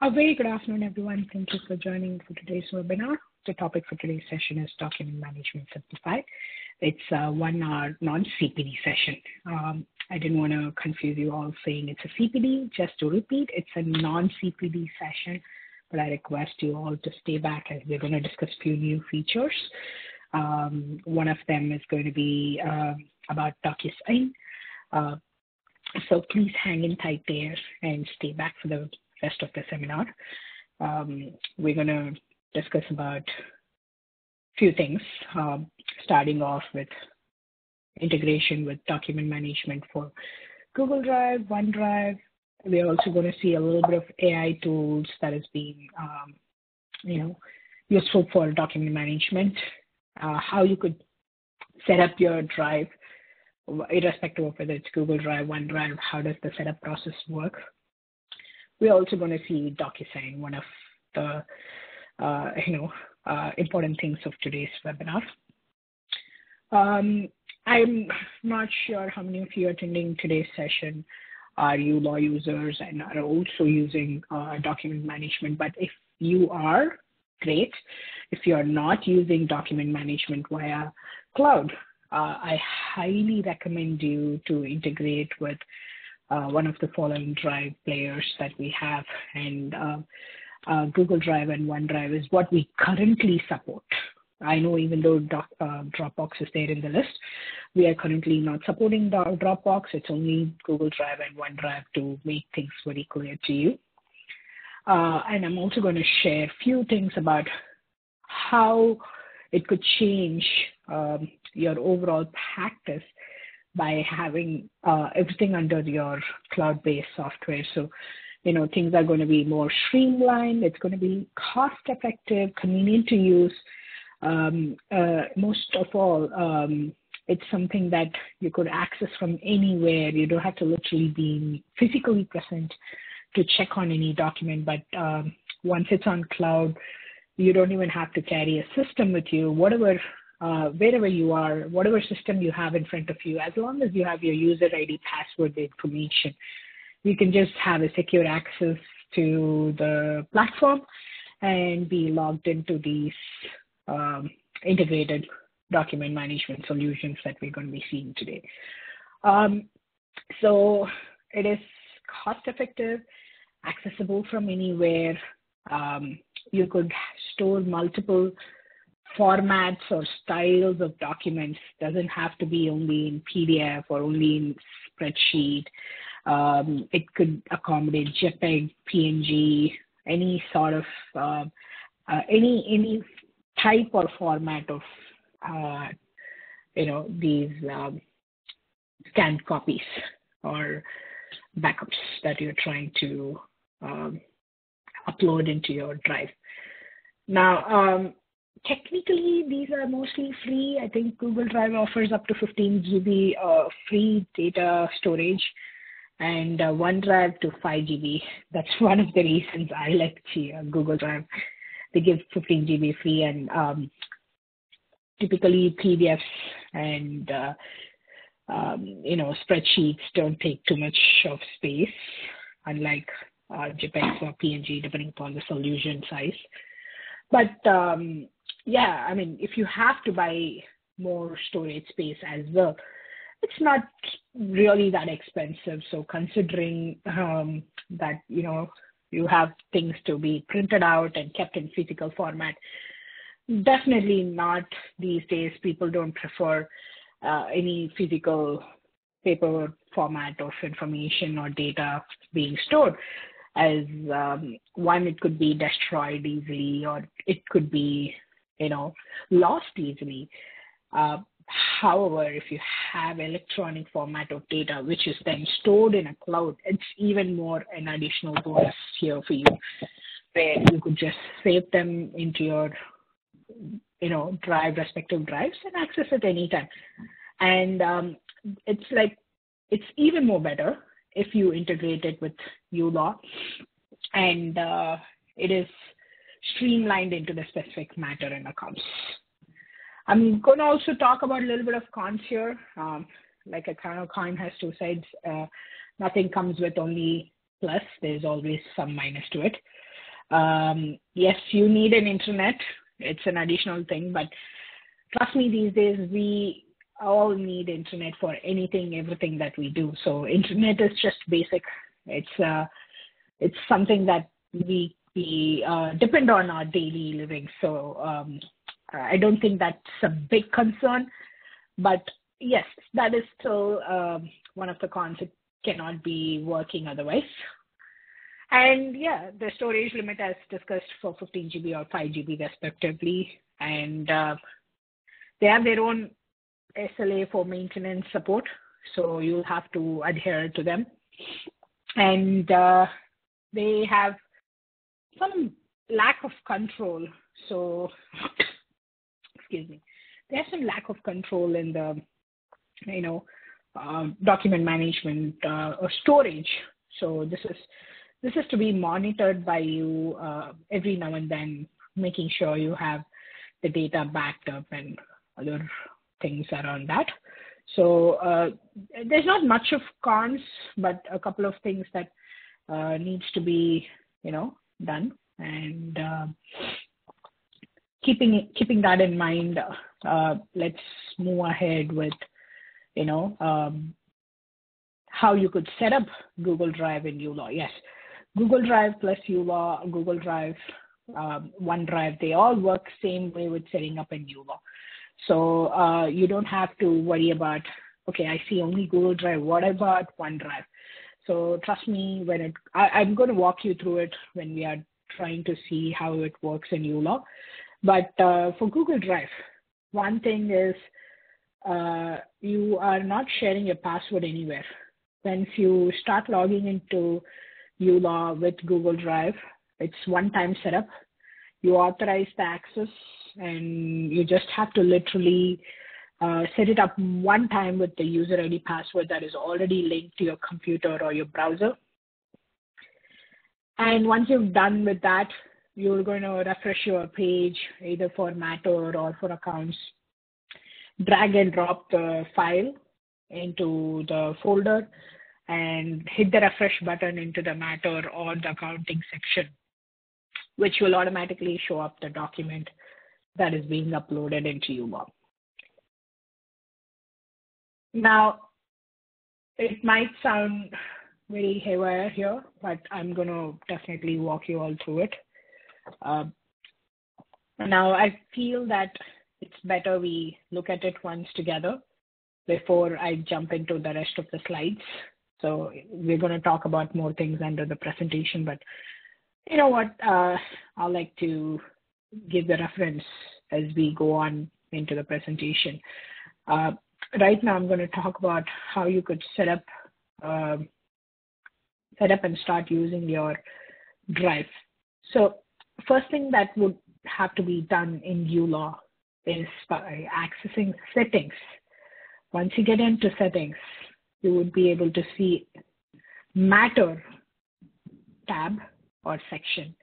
A very good afternoon, everyone. Thank you for joining for today's webinar. The topic for today's session is Document Management Simplified. It's a 1-hour non-CPD session. I didn't want to confuse you all saying it's a CPD. Just to repeat, it's a non-CPD session, but I request you all to stay back as we're going to discuss a few new features. One of them is going to be about DocuSign. So please hang in tight there and stay back for the rest of the seminar. We're going to discuss about a few things, starting off with integration with document management for Google Drive, OneDrive. We're also going to see a little bit of AI tools that is being, useful for document management, how you could set up your drive, irrespective of whether it's Google Drive, OneDrive, how does the setup process work. We're also going to see DocuSign, one of the important things of today's webinar. I'm not sure how many of you attending today's session are uLaw users and are also using document management, but if you are, great. If you are not using document management via cloud, I highly recommend you to integrate with one of the following drive players that we have, and Google Drive and OneDrive is what we currently support. I know even though Dropbox is there in the list, we are currently not supporting Dropbox. It's only Google Drive and OneDrive to make things very clear to you. And I'm also going to share a few things about how it could change your overall practice by having everything under your cloud-based software. So, things are going to be more streamlined. It's going to be cost-effective, convenient to use. Most of all, it's something that you could access from anywhere. You don't have to literally be physically present to check on any document, but once it's on cloud, you don't even have to carry a system with you. Wherever you are, whatever system you have in front of you, as long as you have your user ID, password, the information, you can just have a secure access to the platform and be logged into these integrated document management solutions that we're going to be seeing today. So it is cost-effective, accessible from anywhere. You could store multiple formats or styles of documents. Doesn't have to be only in PDF or only in spreadsheet. It could accommodate JPEG, PNG, any sort of any type or format of these scanned copies or backups that you're trying to upload into your drive. Now, technically, these are mostly free. I think Google Drive offers up to 15 GB free data storage, and OneDrive to 5 GB. That's one of the reasons I like Google Drive. They give 15 GB free, and typically PDFs and spreadsheets don't take too much of space, unlike JPEGs or PNG, depending upon the solution size. But if you have to buy more storage space as well, it's not really that expensive. So considering that, you have things to be printed out and kept in physical format, definitely not these days. People don't prefer any physical paper format of information or data being stored, as one, it could be destroyed easily, or it could be, lost easily. However, if you have electronic format of data, which is then stored in a cloud, it's even more an additional bonus here for you, where you could just save them into your, respective drives and access it anytime. And it's even more better if you integrate it with uLaw, and it is streamlined into the specific matter and accounts. I'm going to also talk about a little bit of cons here. Like a kind of coin has two sides. Nothing comes with only plus. There's always some minus to it. Yes, you need an internet. It's an additional thing, but trust me, these days we all need internet for anything, everything that we do. So internet is just basic. It's something that we depend on our daily living. So I don't think that's a big concern. But yes, that is still one of the cons. It cannot be working otherwise. And yeah, the storage limit as discussed for 15 GB or 5 GB respectively. And they have their own SLA for maintenance support. So you'll have to adhere to them. And they have some lack of control. So, excuse me, they have some lack of control in the, document management or storage. So this is to be monitored by you every now and then, making sure you have the data backed up and other things around that. So there's not much of cons, but a couple of things that needs to be, done. And keeping that in mind, let's move ahead with, how you could set up Google Drive in uLaw. Yes, Google Drive plus uLaw, Google Drive, OneDrive, they all work same way with setting up in uLaw. So you don't have to worry about, okay, I see only Google Drive. What about OneDrive? So trust me, I'm going to walk you through it when we are trying to see how it works in uLaw. But for Google Drive, one thing is you are not sharing your password anywhere. Once you start logging into uLaw with Google Drive, it's one-time setup. You authorize the access, and you just have to literally set it up one time with the user ID password that is already linked to your computer or your browser. And once you've done with that, you're going to refresh your page either for Matter or for accounts. Drag and drop the file into the folder and hit the refresh button into the Matter or the accounting section, which will automatically show up the document that is being uploaded into uLaw. Now, it might sound very haywire here, but I'm going to definitely walk you all through it. Now, I feel that it's better we look at it once together before I jump into the rest of the slides. So we're going to talk about more things under the presentation, but you know what? I like to give the reference as we go on into the presentation. Right now, I'm going to talk about how you could set up and start using your Drive. So first thing that would have to be done in uLaw is by accessing settings. Once you get into settings, you would be able to see Matter tab or section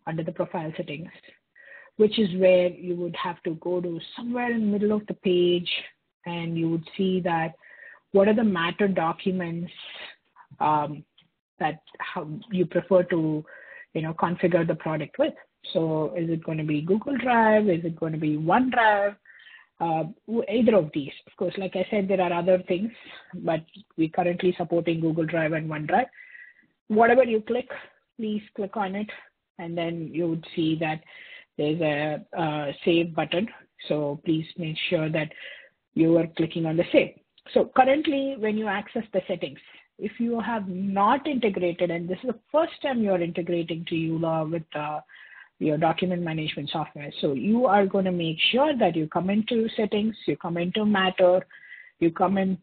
under the profile settings, which is where you would have to go to somewhere in the middle of the page, and you would see that what are the Matter documents that how you prefer to configure the product with. So is it going to be Google Drive? Is it going to be OneDrive? Either of these. Of course, like I said, there are other things, but we're currently supporting Google Drive and OneDrive. Whatever you click, please click on it, and then you would see that there's a save button. So please make sure that you are clicking on the save. So currently, when you access the settings, if you have not integrated, and this is the first time you're integrating to uLaw with your document management software, so you are going to make sure that you come into settings, you come into Matter, you come in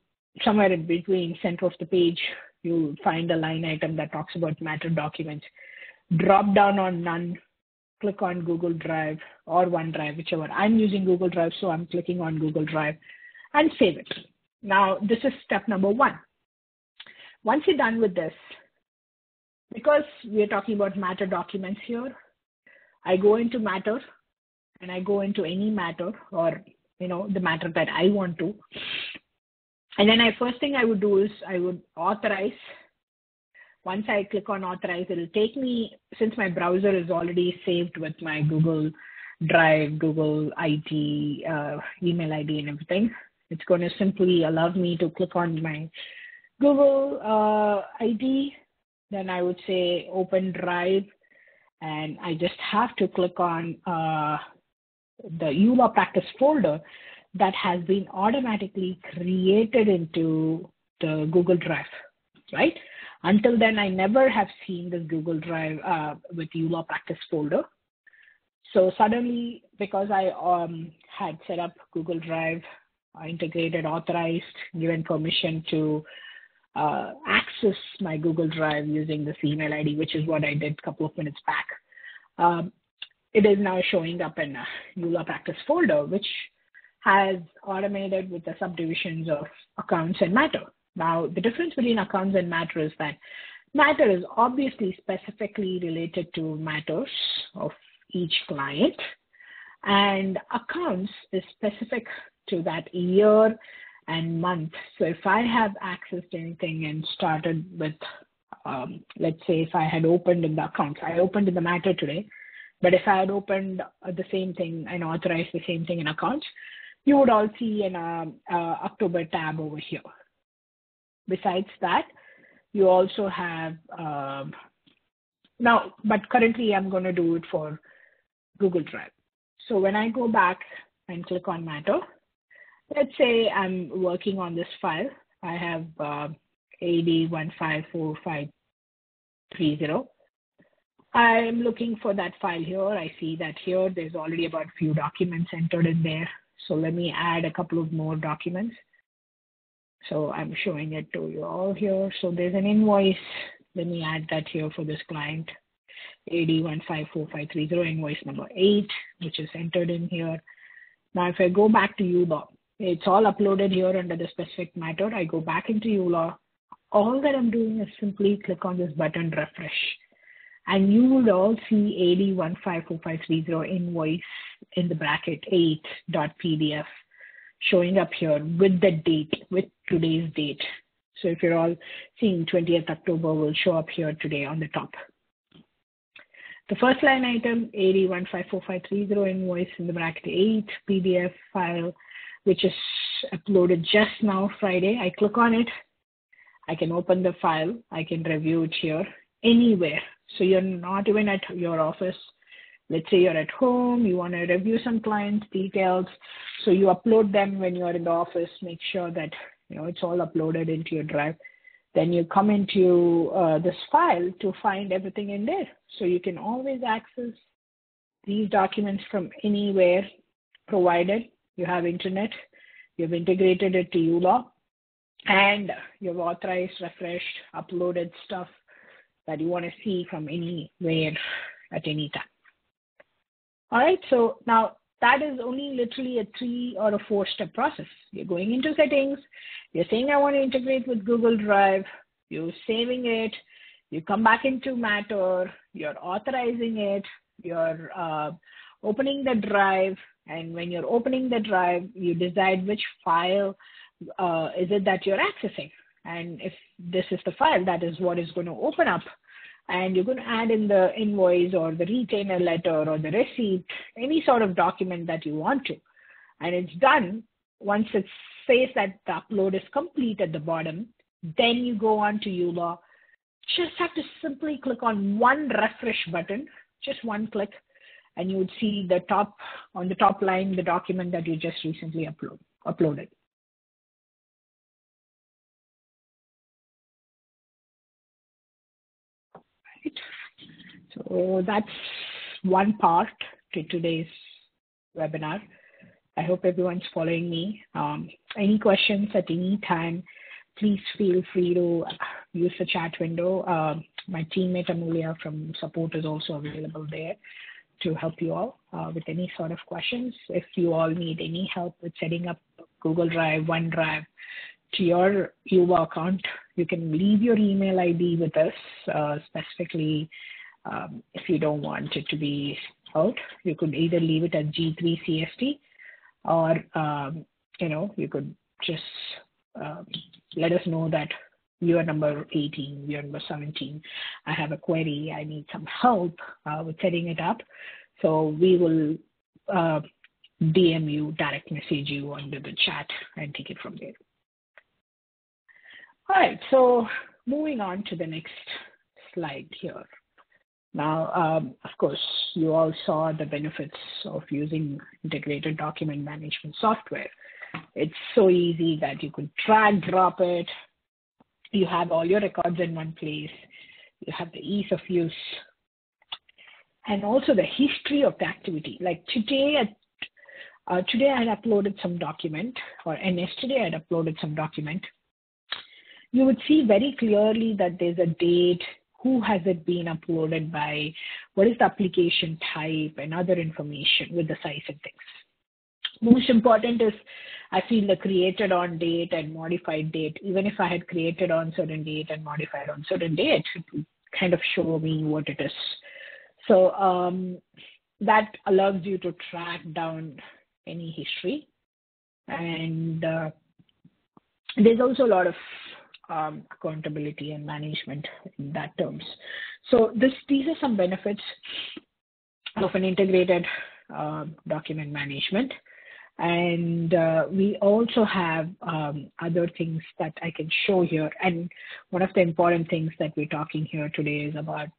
somewhere in between, center of the page, you find a line item that talks about Matter documents. Drop down on None, click on Google Drive or OneDrive, whichever. I'm using Google Drive, so I'm clicking on Google Drive and save it. Now, this is step number one. Once you're done with this, because we're talking about Matter documents here, I go into Matter and I go into any Matter or, the Matter that I want to. And then first thing I would do is I would authorize Once I click on authorize, it'll take me, since my browser is already saved with my Google Drive, Google ID, email ID and everything, it's going to simply allow me to click on my Google ID. Then I would say open Drive, and I just have to click on the uLaw practice folder that has been automatically created into the Google Drive, right? Until then, I never have seen this Google Drive with uLaw practice folder. So suddenly, because I had set up Google Drive, integrated, authorized, given permission to access my Google Drive using this email ID, which is what I did a couple of minutes back, it is now showing up in a uLaw practice folder, which has automated with the subdivisions of accounts and matter. Now, the difference between accounts and matter is that matter is obviously specifically related to matters of each client, and accounts is specific to that year and month. So if I have accessed anything and started with, let's say if I had opened in the accounts, I opened in the matter today, but if I had opened the same thing and authorized the same thing in accounts, you would all see an October tab over here. Besides that, you also have, now, but currently I'm going to do it for Google Drive. So when I go back and click on matter, let's say I'm working on this file. I have AD154530. I'm looking for that file here. I see that here there's already about a few documents entered in there. So let me add a couple of more documents. So I'm showing it to you all here. So there's an invoice. Let me add that here for this client. AD154530, invoice number 8, which is entered in here. Now, if I go back to uLaw, it's all uploaded here under the specific matter. I go back into uLaw. All that I'm doing is simply click on this button, refresh. And you would all see AD154530 invoice in the bracket 8.pdf showing up here with the date, with today's date. So if you're all seeing 20th October will show up here today on the top. The first line item, AD154530 invoice in the bracket 8 PDF file, which is uploaded just now, Friday. I click on it. I can open the file. I can review it here anywhere. So you're not even at your office. Let's say you're at home, you want to review some clients' details. So you upload them when you're in the office, make sure that it's all uploaded into your drive. Then you come into this file to find everything in there. So you can always access these documents from anywhere, provided you have internet, you've integrated it to uLaw, and you've authorized, refreshed, uploaded stuff that you want to see from anywhere at any time. All right, so now that is only literally a 3 or a 4-step process. You're going into settings, you're saying I want to integrate with Google Drive, you're saving it, you come back into Matter, you're authorizing it, you're opening the drive, and when you're opening the drive, you decide which file is it that you're accessing. And if this is the file, that is what is going to open up. And you're going to add in the invoice or the retainer letter or the receipt, any sort of document that you want to. And it's done. Once it says that the upload is complete at the bottom, then you go on to uLaw. Just have to simply click on one refresh button, just one click, and you would see the top, on the top line, the document that you just recently uploaded. So that's one part to today's webinar. I hope everyone's following me. Any questions at any time, please feel free to use the chat window. My teammate Amelia from support is also available there to help you all with any sort of questions. If you all need any help with setting up Google Drive, OneDrive to your uLaw account, you can leave your email ID with us, specifically if you don't want it to be out. You could either leave it at G3CST or, you could just let us know that viewer number 18, viewer number 17. I have a query. I need some help with setting it up. So we will DM you, direct message you under the chat and take it from there. All right, so moving on to the next slide here. Now, of course, you all saw the benefits of using integrated document management software. It's so easy that you could drag, drop it. You have all your records in one place. You have the ease of use and also the history of the activity. Like today I had uploaded some document, and yesterday I had uploaded some document. You would see very clearly that there's a date, who has it been uploaded by, what is the application type, and other information with the size and things. Most important is, I feel, the created on date and modified date. Even if I had created on certain date and modified on certain date, it would kind of show me what it is. So that allows you to track down any history. And there's also a lot of accountability and management in that terms. So these are some benefits of an integrated document management. And we also have other things that I can show here. And one of the important things that we're talking here today is about,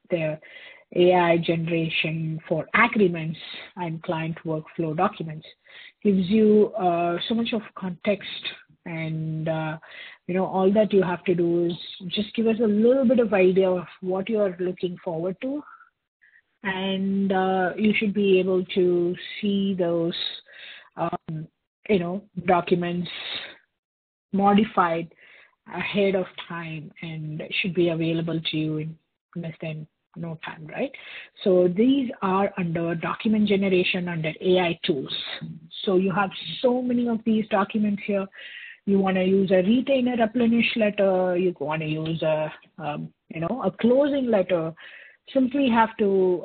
the AI generation for agreements and client workflow documents. Gives you so much of context, and all that you have to do is just give us a little bit of idea of what you are looking forward to, and you should be able to see those documents modified ahead of time, and should be available to you in less than no time, right? So these are under document generation under AI tools. So you have so many of these documents here. You want to use a retainer replenish letter. You want to use a closing letter. Simply have to,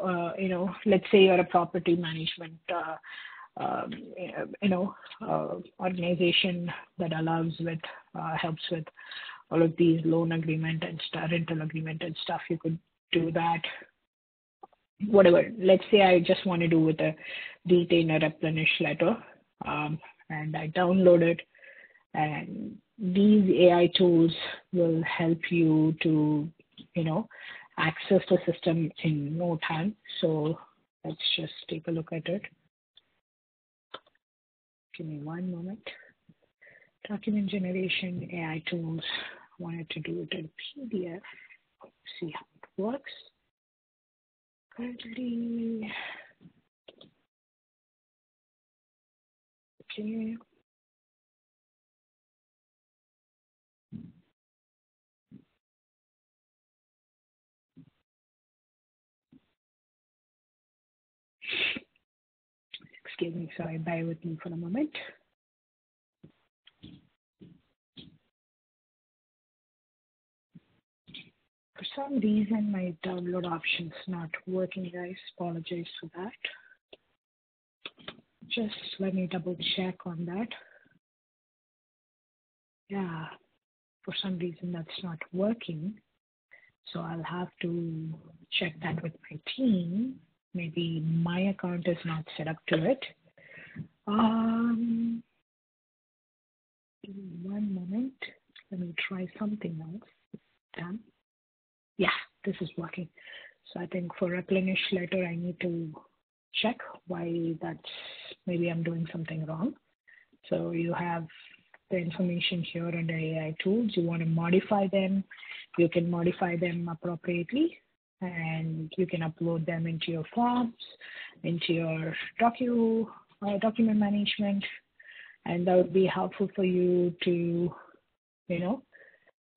let's say you're a property management, organization that allows with, helps with all of these loan agreement and rental agreement and stuff. You could do that. Whatever. Let's say I just want to do with a retainer replenish letter, and I download it. And these AI tools will help you to, access the system in no time. So let's just take a look at it. Give me one moment. Document generation, AI tools. Wanted to do it in PDF. See how it works. Currently, okay. Excuse me, sorry, bear with me for a moment. For some reason, my download option's not working, guys. Apologize for that. Just let me double check on that. Yeah, for some reason that's not working. So I'll have to check that with my team. Maybe my account is not set up to it. One moment. Let me try something else. Done. Yeah, this is working. So I think for replenish letter, I need to check why that's, maybe I'm doing something wrong. So you have the information here under AI tools. You want to modify them. You can modify them appropriately, and you can upload them into your forms, into your document management, and that would be helpful for you to,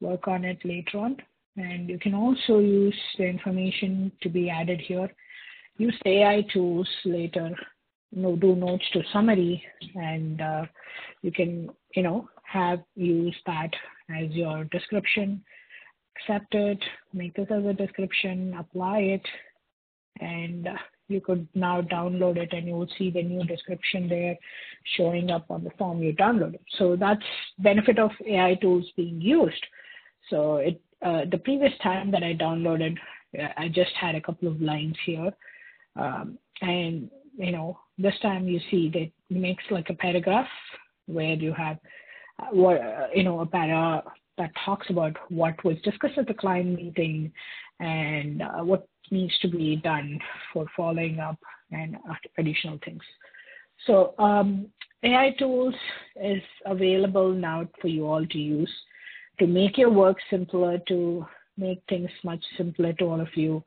work on it later on. And you can also use the information to be added here. Use the AI tools later, do notes to summary, and you can, use that as your description, accept it, make this as a description, apply it, and you could now download it, and you will see the new description there showing up on the form you downloaded. So that's benefit of AI tools being used. So the previous time that I downloaded, I just had a couple of lines here. And, this time you see that it makes like a paragraph where you have, a para that talks about what was discussed at the client meeting and what needs to be done for following up and additional things. So AI tools is available now for you all to use to make your work simpler, to make things much simpler to all of you.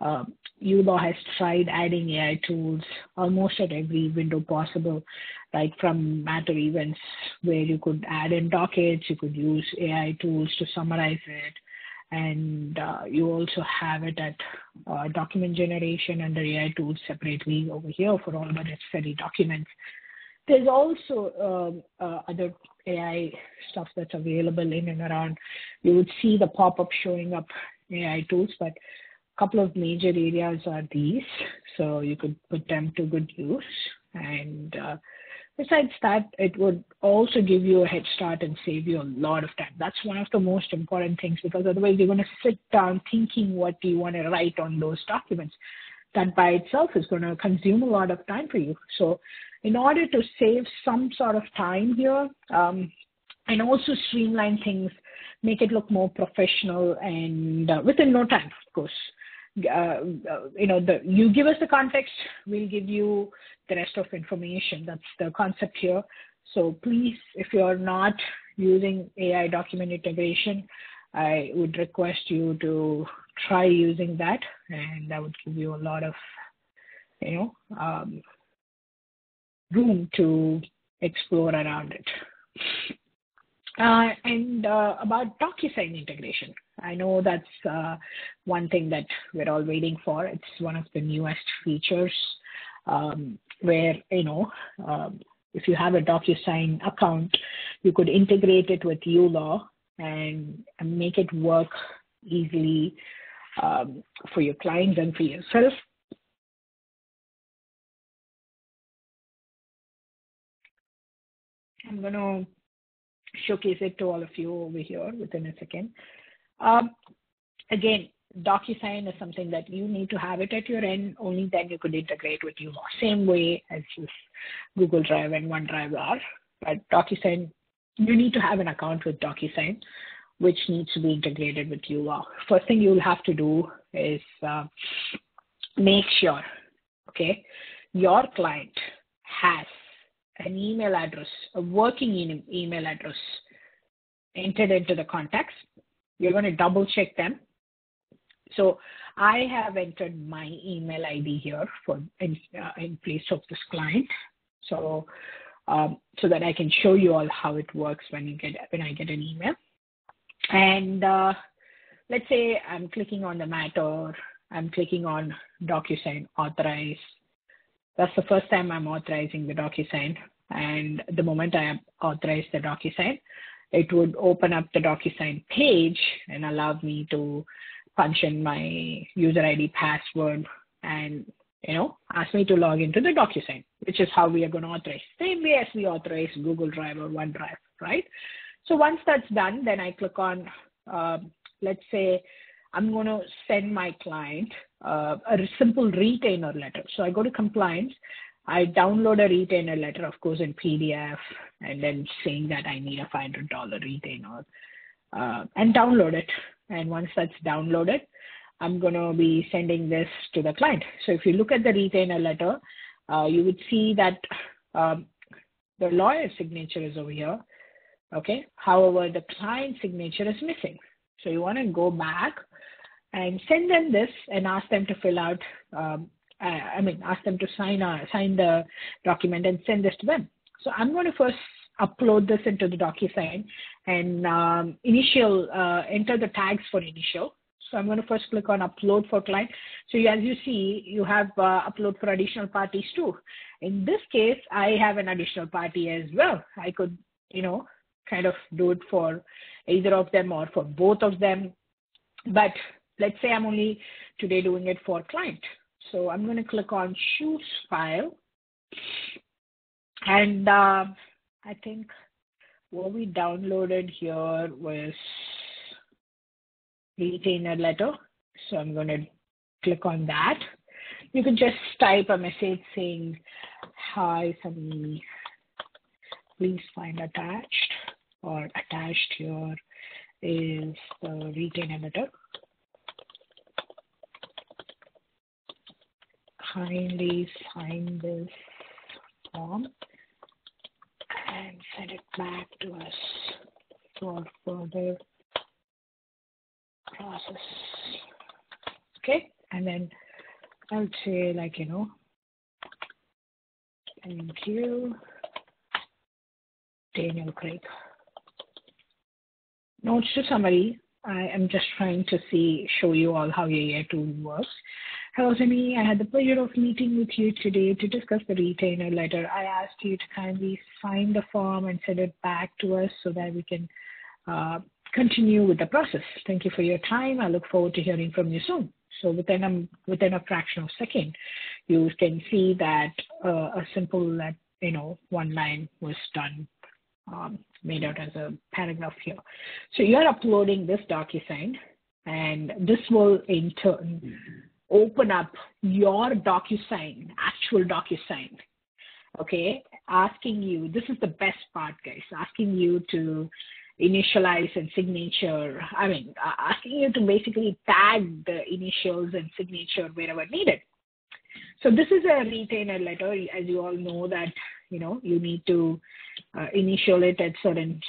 uLaw has tried adding AI tools almost at every window possible, like from matter events where you could add in dockets, you could use AI tools to summarize it, and you also have it at document generation under AI tools separately over here for all the necessary documents. There's also other AI stuff that's available in and around. You would see the pop-up showing up AI tools, but a couple of major areas are these, so you could put them to good use. And besides that, it would also give you a head start and save you a lot of time. That's one of the most important things, because otherwise you're going to sit down thinking what you want to write on those documents. That by itself is going to consume a lot of time for you. So in order to save some sort of time here, and also streamline things, make it look more professional, and within no time, of course. You give us the context, we'll give you the rest of information. That's the concept here. So please, if you're not using AI document integration, I would request you to try using that, and that would give you a lot of, room to explore around it. And about DocuSign integration, I know that's one thing that we're all waiting for. It's one of the newest features where, if you have a DocuSign account, you could integrate it with uLaw and make it work easily for your clients and for yourself. I'm going to showcase it to all of you over here within a second. Again, DocuSign is something that you need to have it at your end. Only then you could integrate with uLaw. Same way as Google Drive and OneDrive are. But DocuSign, you need to have an account with DocuSign, which needs to be integrated with uLaw. First thing you'll have to do is make sure, your client has an email address, a working email address entered into the contacts. You're going to double check them. So I have entered my email ID here in place of this client. So that I can show you all how it works when I get an email. And let's say I'm clicking on the matter, I'm clicking on DocuSign authorize. That's the first time I'm authorizing the DocuSign. And the moment I authorize the DocuSign, it would open up the DocuSign page and allow me to punch in my user ID, password, and ask me to log into the DocuSign, which is how we are going to authorize. Same way as we authorize Google Drive or OneDrive, right? So once that's done, then I click on, let's say I'm going to send my client a simple retainer letter. So I go to compliance, I download a retainer letter, of course, in PDF, and then saying that I need a $500 retainer, and download it. And once that's downloaded, I'm going to be sending this to the client. So if you look at the retainer letter, you would see that the lawyer's signature is over here. Okay. However, the client signature is missing. So you want to go back and send them this and ask them to fill out, ask them to sign the document and send this to them. So I'm going to first upload this into the DocuSign and enter the tags for initial. So I'm going to first click on upload for client. So as you see, you have upload for additional parties too. In this case, I have an additional party as well. I could, kind of do it for either of them or for both of them. But let's say I'm only today doing it for client. So I'm going to click on choose file. And I think what we downloaded here was retainer letter. So I'm going to click on that. You can just type a message saying, hi, Sunny, please find attached, or attached here is the retainer letter. Kindly sign this form and send it back to us for further process. Okay, and then I'll say, like, thank you, Daniel Craig. Notes to summary. I am just trying to show you all how your tool works. Hello, Sunny. I had the pleasure of meeting with you today to discuss the retainer letter. I asked you to kindly sign the form and send it back to us so that we can continue with the process. Thank you for your time. I look forward to hearing from you soon. So within a fraction of a second, you can see that a simple, one line was done, made out as a paragraph here. So you are uploading this DocuSign, and this will in turn open up your DocuSign, actual DocuSign. Okay, asking you, this is the best part, guys, asking you to initialize and signature, asking you to basically tag the initials and signature wherever needed. So this is a retainer letter. As you all know that, you need to initial it at certain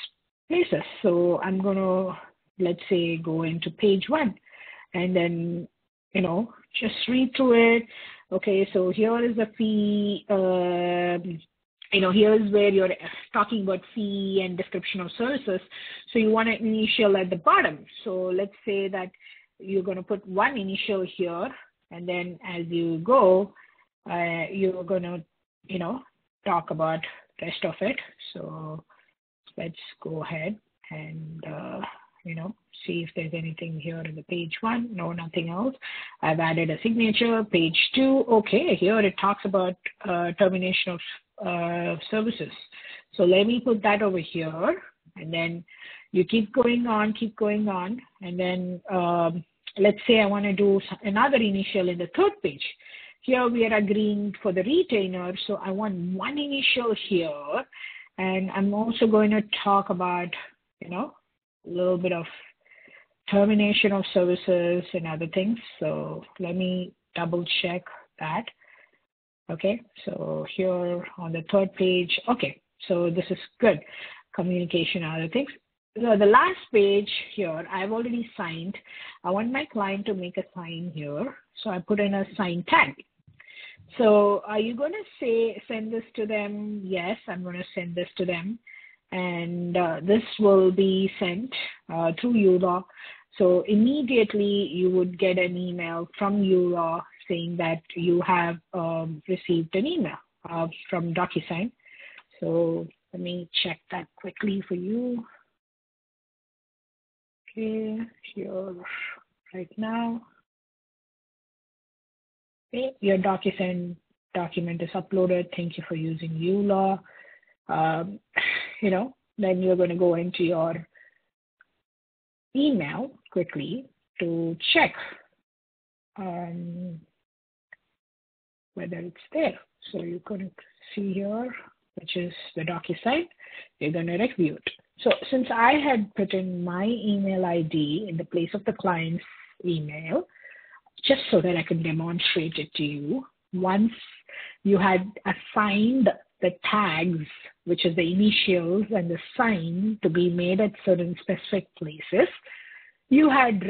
places. So I'm going to, let's say, go into page 1 and then, just read through it. Okay, so here is the fee, here's where you're talking about fee and description of services. So you want to initial at the bottom. So let's say that you're going to put one initial here, and then as you go, you're going to, talk about rest of it. So let's go ahead and, see if there's anything here in the page 1. No, nothing else. I've added a signature. Page 2. Okay, here it talks about termination of services. So let me put that over here, and then you keep going on, and then let's say I want to do another initial in the 3rd page. Here we are agreeing for the retainer, so I want one initial here, and I'm also going to talk about, a little bit of termination of services and other things. So let me double check that. Okay, so here on the 3rd page, okay, so this is good. Communication and other things. So the last page here, I've already signed. I want my client to make a sign here. So I put in a sign tag. So are you going to send this to them? Yes, I'm going to send this to them. And this will be sent through uLaw. So immediately you would get an email from uLaw saying that you have received an email from DocuSign. So let me check that quickly for you. Okay, here right now. Okay, your DocuSign document is uploaded. Thank you for using uLaw. Then you're going to go into your email quickly to check whether it's there. So you're going to see here, which is the DocuSign. You're going to review it. So since I had put in my email ID in the place of the client's email, just so that I can demonstrate it to you, once you had assigned the tags, which is the initials and the sign to be made at certain specific places, you had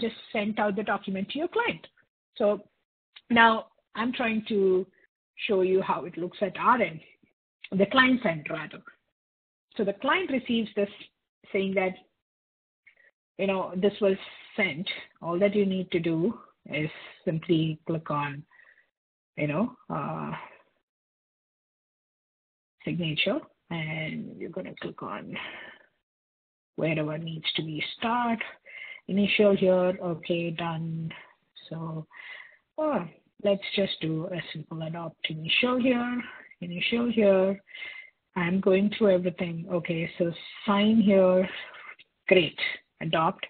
just sent out the document to your client. So now I'm trying to show you how it looks at our end, the client end rather. So the client receives this saying that, this was sent. All that you need to do is simply click on, signature, and you're going to click on wherever needs to be start, initial here, okay, done. So Let's just do a simple adopt initial here, initial here. I'm going through everything. Okay, so sign here. Great. Adopt.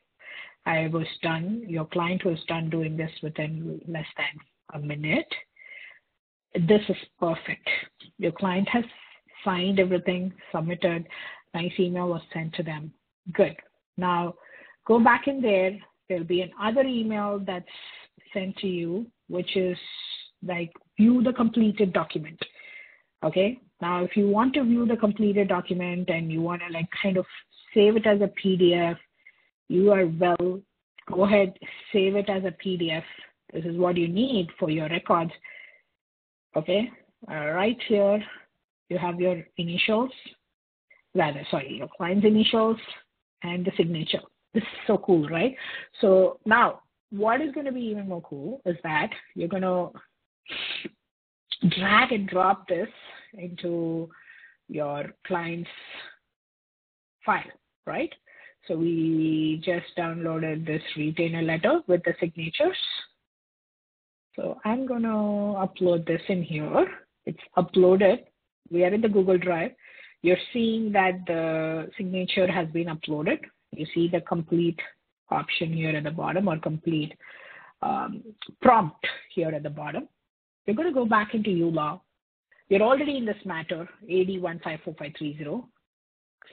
I was done. Your client was done doing this within less than a minute. This is perfect. Your client has signed everything, submitted. Nice email was sent to them. Good. Now go back in there. There'll be another email that's sent to you, which is like view the completed document. Okay. Now, if you want to view the completed document and you want to like kind of save it as a PDF, you are well, go ahead, save it as a PDF. This is what you need for your records. Okay. Right here, you have your initials, your client's initials and the signature. This is so cool, right? So now what is going to be even more cool is that you're going to drag and drop this into your client's file, right? So we just downloaded this retainer letter with the signatures. So I'm going to upload this in here. It's uploaded. We are in the Google Drive. You're seeing that the signature has been uploaded. You see the complete option here at the bottom, or complete prompt here at the bottom. You're going to go back into uLaw. You're already in this matter, AD154530.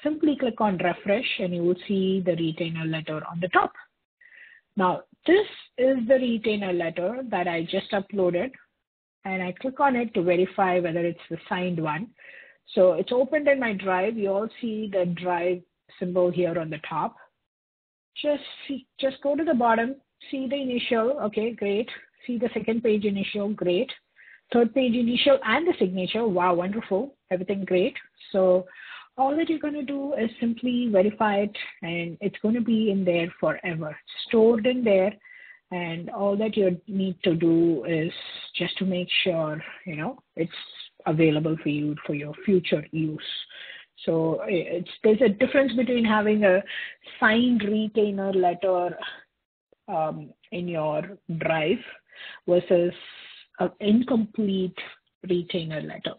Simply click on refresh and you will see the retainer letter on the top. Now, this is the retainer letter that I just uploaded, and I click on it to verify whether it's the signed one. So it's opened in my drive. You all see the drive symbol here on the top. Just go to the bottom, see the initial. Okay, great. See the second page initial. Great. Third page initial and the signature. Wow, wonderful. Everything great. So all that you're going to do is simply verify it, and it's going to be in there forever, stored in there. And all that you need to do is just to make sure, it's available for you for your future use. So there's a difference between having a signed retainer letter in your drive versus an incomplete retainer letter.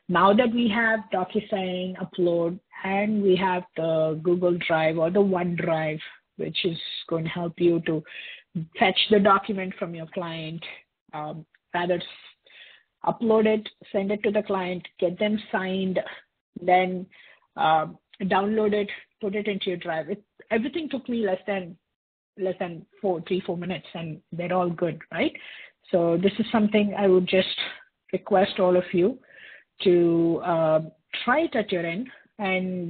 Now that we have DocuSign upload and we have the Google Drive or the OneDrive, which is going to help you to fetch the document from your client, rather upload it, send it to the client, get them signed, then download it, put it into your drive. Everything took me less than 3-4 minutes, and they're all good, right? So this is something I would just request all of you to try it at your end. And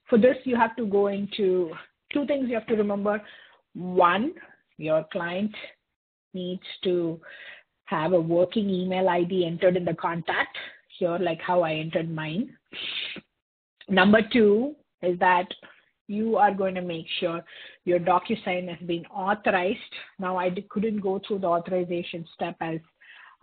for this, you have to go into 2 things you have to remember. One, your client needs to have a working email ID entered in the contact here, like how I entered mine. Number 2 is that you are going to make sure your DocuSign has been authorized. Now, I couldn't go through the authorization step as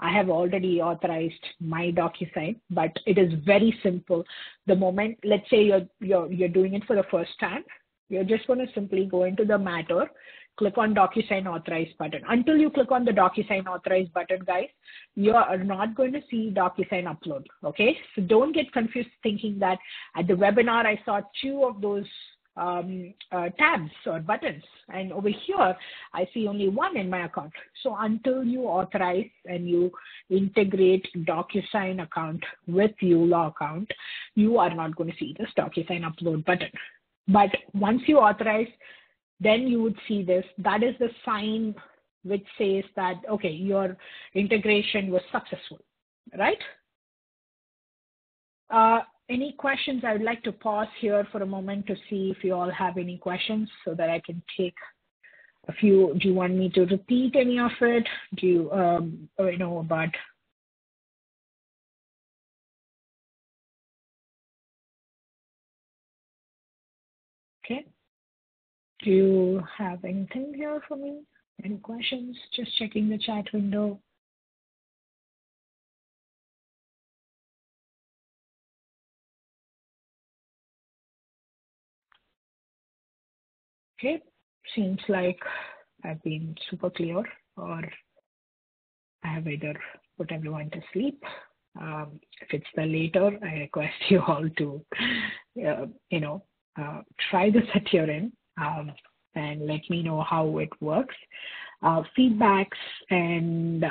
I have already authorized my DocuSign, but it is very simple. The moment, let's say you're doing it for the first time, you're just going to simply go into the matter, click on DocuSign Authorize button. Until you click on the DocuSign Authorize button, guys, you are not going to see DocuSign upload, okay? So don't get confused thinking that at the webinar, I saw 2 of those tabs or buttons, and over here, I see only 1 in my account. So until you authorize and you integrate DocuSign account with uLaw account, you are not going to see this DocuSign upload button. But once you authorize, then you would see this. That is the sign which says that, okay, your integration was successful, right? Any questions? I would like to pause here for a moment to see if you all have any questions so that I can take a few. Do you want me to repeat any of it? Do you, about? Okay. Do you have anything here for me? Any questions? Just checking the chat window. Okay. Seems like I've been super clear, or I have either put everyone to sleep. If it's the later, I request you all to, try this at your end and let me know how it works. Feedbacks and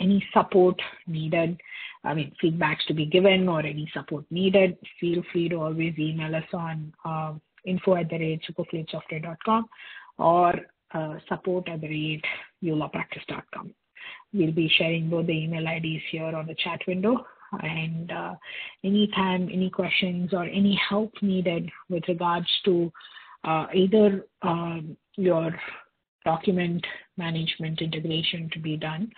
any support needed, feedbacks to be given or any support needed, feel free to always email us on info@superfluidsoftware.com or support@ulawpractice.com. We'll be sharing both the email IDs here on the chat window. And anytime, any questions or any help needed with regards to either your document management integration to be done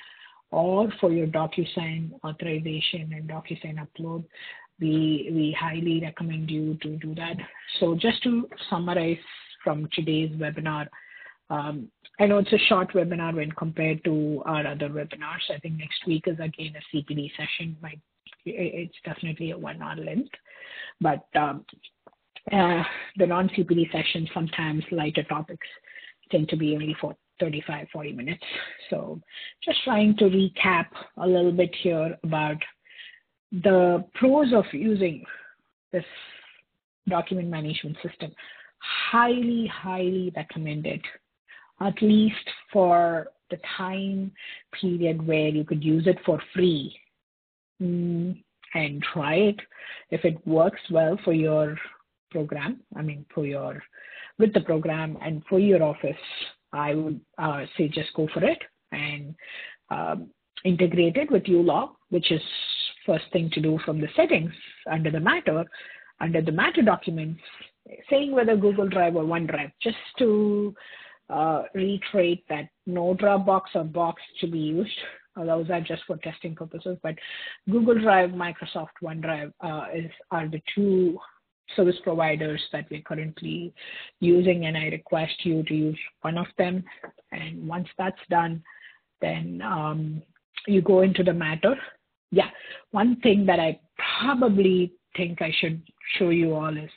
or for your DocuSign authorization and DocuSign upload, we highly recommend you to do that. So just to summarize from today's webinar, I know it's a short webinar when compared to our other webinars. I think next week is again a CPD session. It's definitely a 1 hour length, but the non-CPD sessions, sometimes lighter topics, tend to be only for 35, 40 minutes. So just trying to recap a little bit here about the pros of using this document management system. Highly, highly recommended, at least for the time period where you could use it for free and try it. If it works well for your program, with the program and for your office, I would say just go for it and integrate it with uLaw, which is first thing to do from the settings under the matter documents, saying whether Google Drive or OneDrive, just to reiterate that no Dropbox or Box to be used. Those are just for testing purposes, but Google Drive, Microsoft OneDrive are the two service providers that we're currently using, and I request you to use one of them. And once that's done, then you go into the matter. Yeah, one thing that I probably think I should show you all is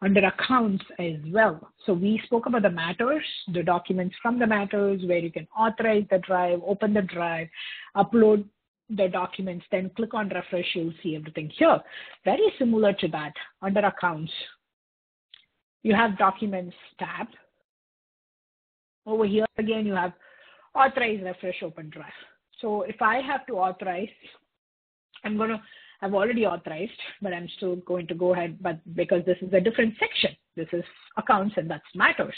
under accounts as well. So we spoke about the matters, the documents from the matters where you can authorize the drive, open the drive, upload the documents, then click on refresh, you'll see everything here. Very similar to that, under accounts, you have documents tab. Over here again, you have authorize, refresh, open drive. So if I have to authorize, I've already authorized, but I'm still going to go ahead, but because this is a different section, this is accounts and that's matters.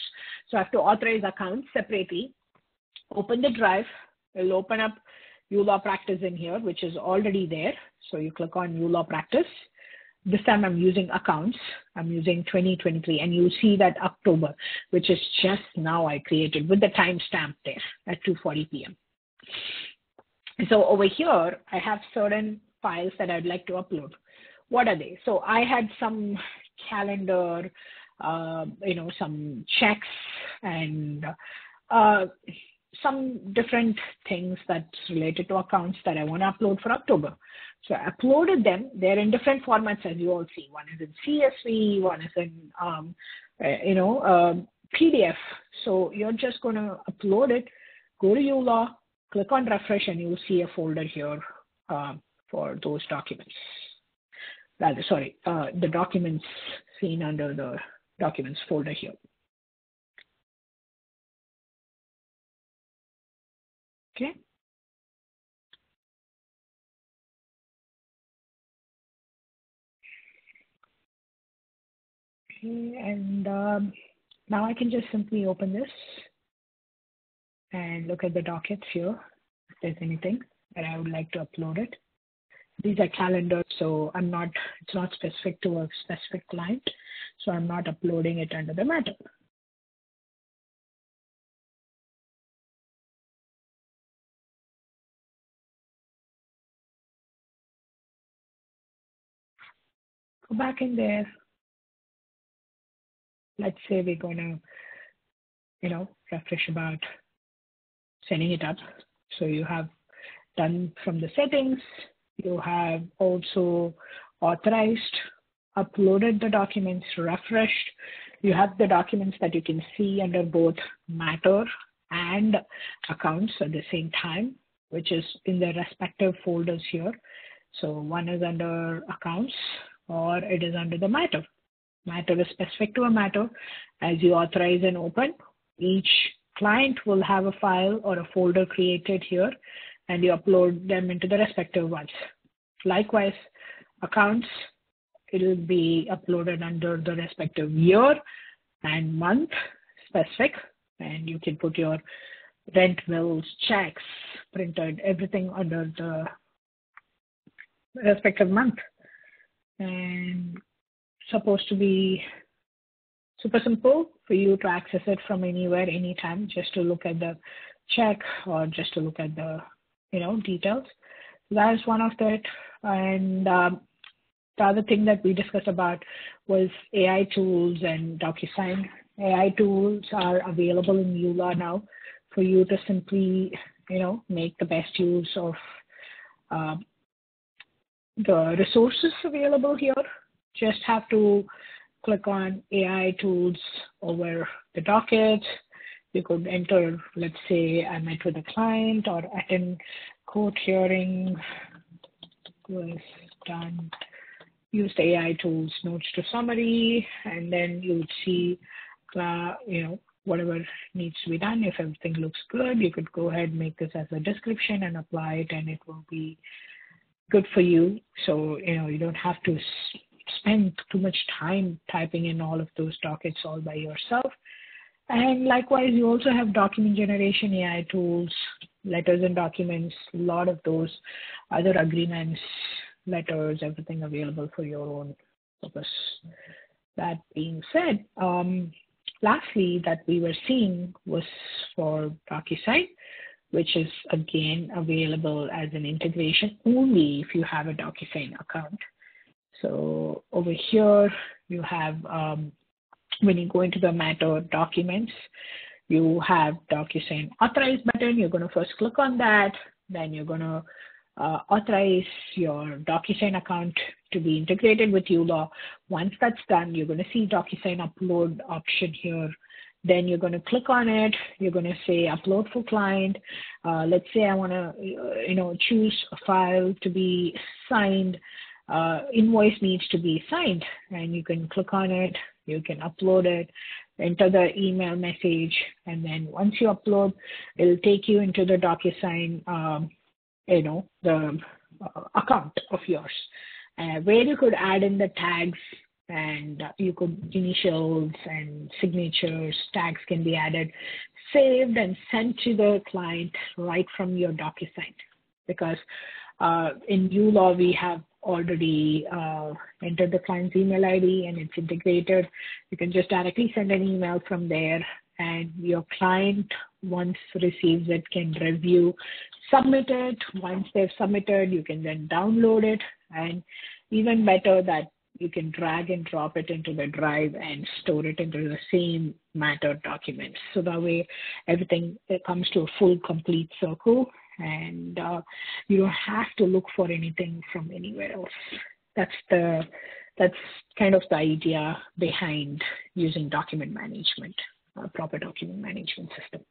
So I have to authorize accounts separately, open the drive, it'll open up uLaw in here, which is already there. So you click on uLaw. This time I'm using accounts. I'm using 2023, and you see that October, which is just now I created with the timestamp there at 2:40 p.m. So over here, I have certain files that I'd like to upload. What are they? So I had some calendar, some checks and some different things that's related to accounts that I want to upload for October. So I uploaded them. They're in different formats, as you all see. One is in CSV, one is in, PDF. So you're just going to upload it, go to uLaw, click on refresh, and you'll see a folder here for those documents. The documents seen under the documents folder here. Okay. Okay, and now I can just simply open this and look at the dockets here. If there's anything that I would like to upload it. These are calendars, so it's not specific to a specific client, so I'm not uploading it under the matter. Go back in there. Let's say we're going to, refresh about setting it up. So you have done from the settings. You have also authorized, uploaded the documents, refreshed. You have the documents that you can see under both matter and accounts at the same time. which is in the respective folders here. So one is under accounts or it is under the matter. Matter is specific to a matter. As you authorize and open, each client will have a file or a folder created here, and you upload them into the respective ones. Likewise, accounts, it will be uploaded under the respective year and month specific, and you can put your rent bills, checks, printed, everything under the respective month. And supposed to be super simple for you to access it from anywhere, anytime, just to look at the check or just to look at the, details. That is one of it. And the other thing that we discussed about was AI tools and DocuSign. AI tools are available in uLaw now for you to simply, make the best use of the resources available here. Just have to click on AI tools over the docket. You could enter, let's say, I met with a client or attend court hearing was done. Use the AI tools, notes to summary, and then you would see, whatever needs to be done. If everything looks good, you could go ahead and make this as a description and apply it, and it will be good for you. So, you don't have to spend too much time typing in all of those dockets all by yourself. And likewise, you also have document generation AI tools, letters and documents, a lot of those other agreements, letters, everything available for your own purpose. That being said, lastly, that we were seeing was for DocuSign, which is again available as an integration only if you have a DocuSign account. So over here, you have, when you go into the matter documents, you have DocuSign authorize button. You're going to first click on that. Then you're going to authorize your DocuSign account to be integrated with uLaw. Once that's done, you're going to see DocuSign upload option here. Then you're going to click on it. You're going to say upload for client. Let's say I want to, choose a file to be signed. Invoice needs to be signed, and you can click on it. You can upload it, enter the email message, and then once you upload, it'll take you into the DocuSign, the account of yours, where you could add in the tags, and you could initials and signatures. Tags can be added, saved, and sent to the client right from your DocuSign. Because in uLaw, we have already entered the client's email ID and it's integrated. You can just directly send an email from there, and your client, once receives it, can review, submit it. Once they've submitted, you can then download it, and even better that you can drag and drop it into the drive and store it into the same matter documents. So that way everything comes to a full complete circle, and you don't have to look for anything from anywhere else. That's kind of the idea behind using document management, proper document management system.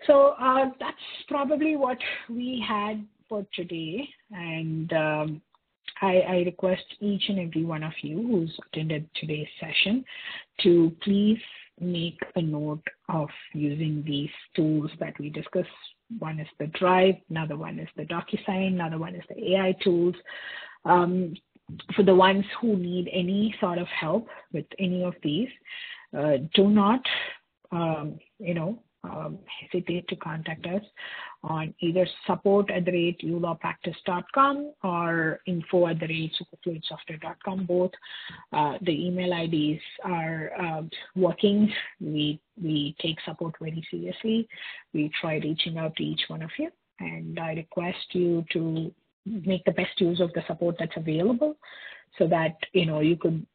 So that's probably what we had for today, and I request each and every one of you who's attended today's session to please make a note of using these tools that we discussed. One is the Drive, another one is the DocuSign, another one is the AI tools. For the ones who need any sort of help with any of these, do not, hesitate to contact us on either support@ulawpractice.com or info@superfluidsoftware.com. Both the email IDs are working. We take support very seriously. We try reaching out to each one of you, and I request you to make the best use of the support that's available, so that you could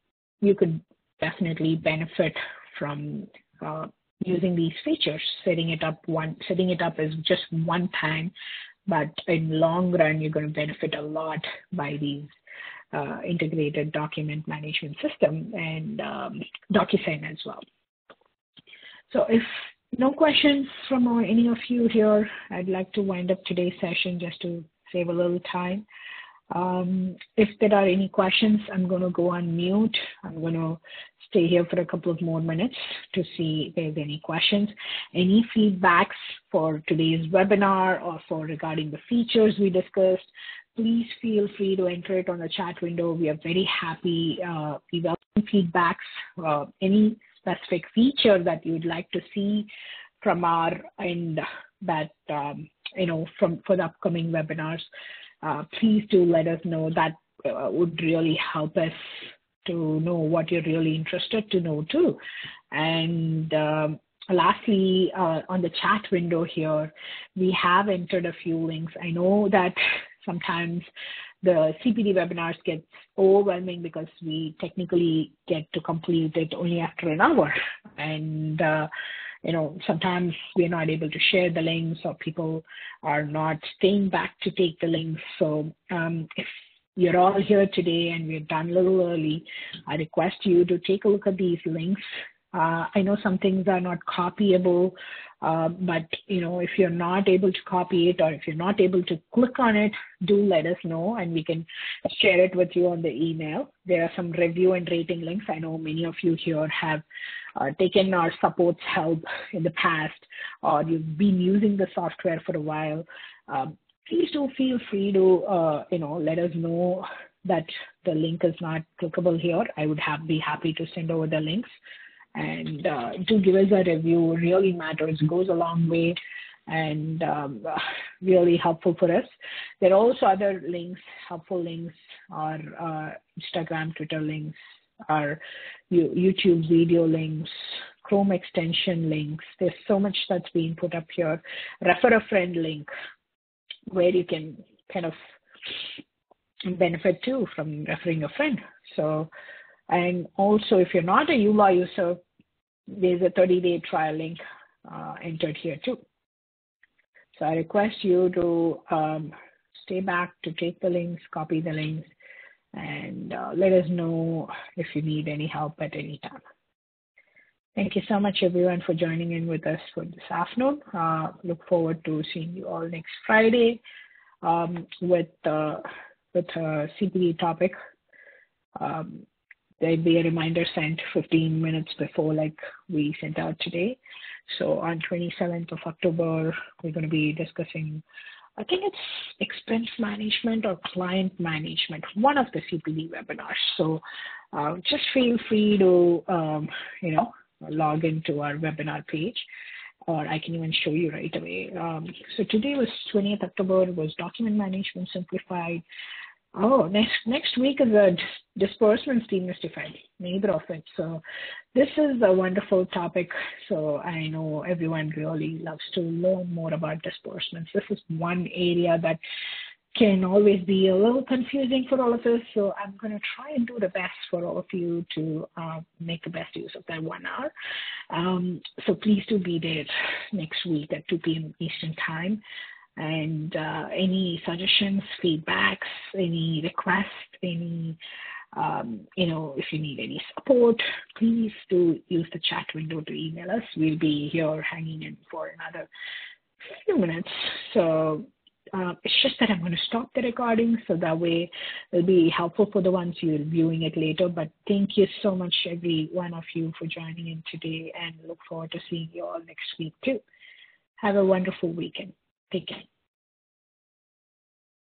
definitely benefit from using these features. Setting it up is just one time, but in long run, you're going to benefit a lot by these integrated document management system and DocuSign as well. So if No questions from any of you here. I'd like to wind up today's session just to save a little time. If there are any questions, I'm going to go on mute. I'm going to stay here for a couple of more minutes to see if there's any questions. Any feedbacks for today's webinar or for regarding the features we discussed, please feel free to enter it on the chat window. We are very happy. We welcome feedbacks, any specific feature that you'd like to see from our end that, for the upcoming webinars. Please do let us know. That would really help us to know what you're really interested to know too. And lastly, on the chat window here, we have entered a few links. I know that sometimes the CPD webinars get overwhelming because we technically get to complete it only after an hour. And sometimes we're not able to share the links, or people are not staying back to take the links. So if you're all here today and we're done a little early, I request you to take a look at these links. I know some things are not copyable, but if you're not able to copy it, or if you're not able to click on it, do let us know and we can share it with you on the email. There are some review and rating links. I know many of you here have taken our support's help in the past, or you've been using the software for a while. Please do feel free to let us know that the link is not clickable here. I would be happy to send over the links. And do give us a review. It really matters. It goes a long way and really helpful for us. There are also other links, helpful links, or Instagram, Twitter links, or YouTube video links, Chrome extension links. There's so much that's being put up here. Refer a friend link, where you can kind of benefit too from referring a friend. So, and also if you're not a uLaw user, there's a 30-day trial link entered here too. So I request you to stay back to take the links, copy the links, and let us know if you need any help at any time. Thank you so much, everyone, for joining in with us for this afternoon. Look forward to seeing you all next Friday with a CPD topic. There'll be a reminder sent 15 minutes before, like we sent out today. So on 27th of October, we're going to be discussing, I think it's expense management or client management, one of the CPD webinars. So just feel free to, log into our webinar page, or I can even show you right away. So today was 20th October, was document management simplified. Oh, next week is a disbursements demystified, neither of it. So this is a wonderful topic. So I know everyone really loves to learn more about disbursements. This is one area that can always be a little confusing for all of us. So I'm going to try and do the best for all of you to make the best use of that 1 hour. So please do be there next week at 2 p.m. Eastern Time. And any suggestions, feedbacks, any requests, any, if you need any support, please do use the chat window to email us. We'll be here hanging in for another few minutes. So it's just that I'm going to stop the recording, so that way it'll be helpful for the ones who are viewing it later. But thank you so much, every one of you, for joining in today, and look forward to seeing you all next week too. Have a wonderful weekend. Take care.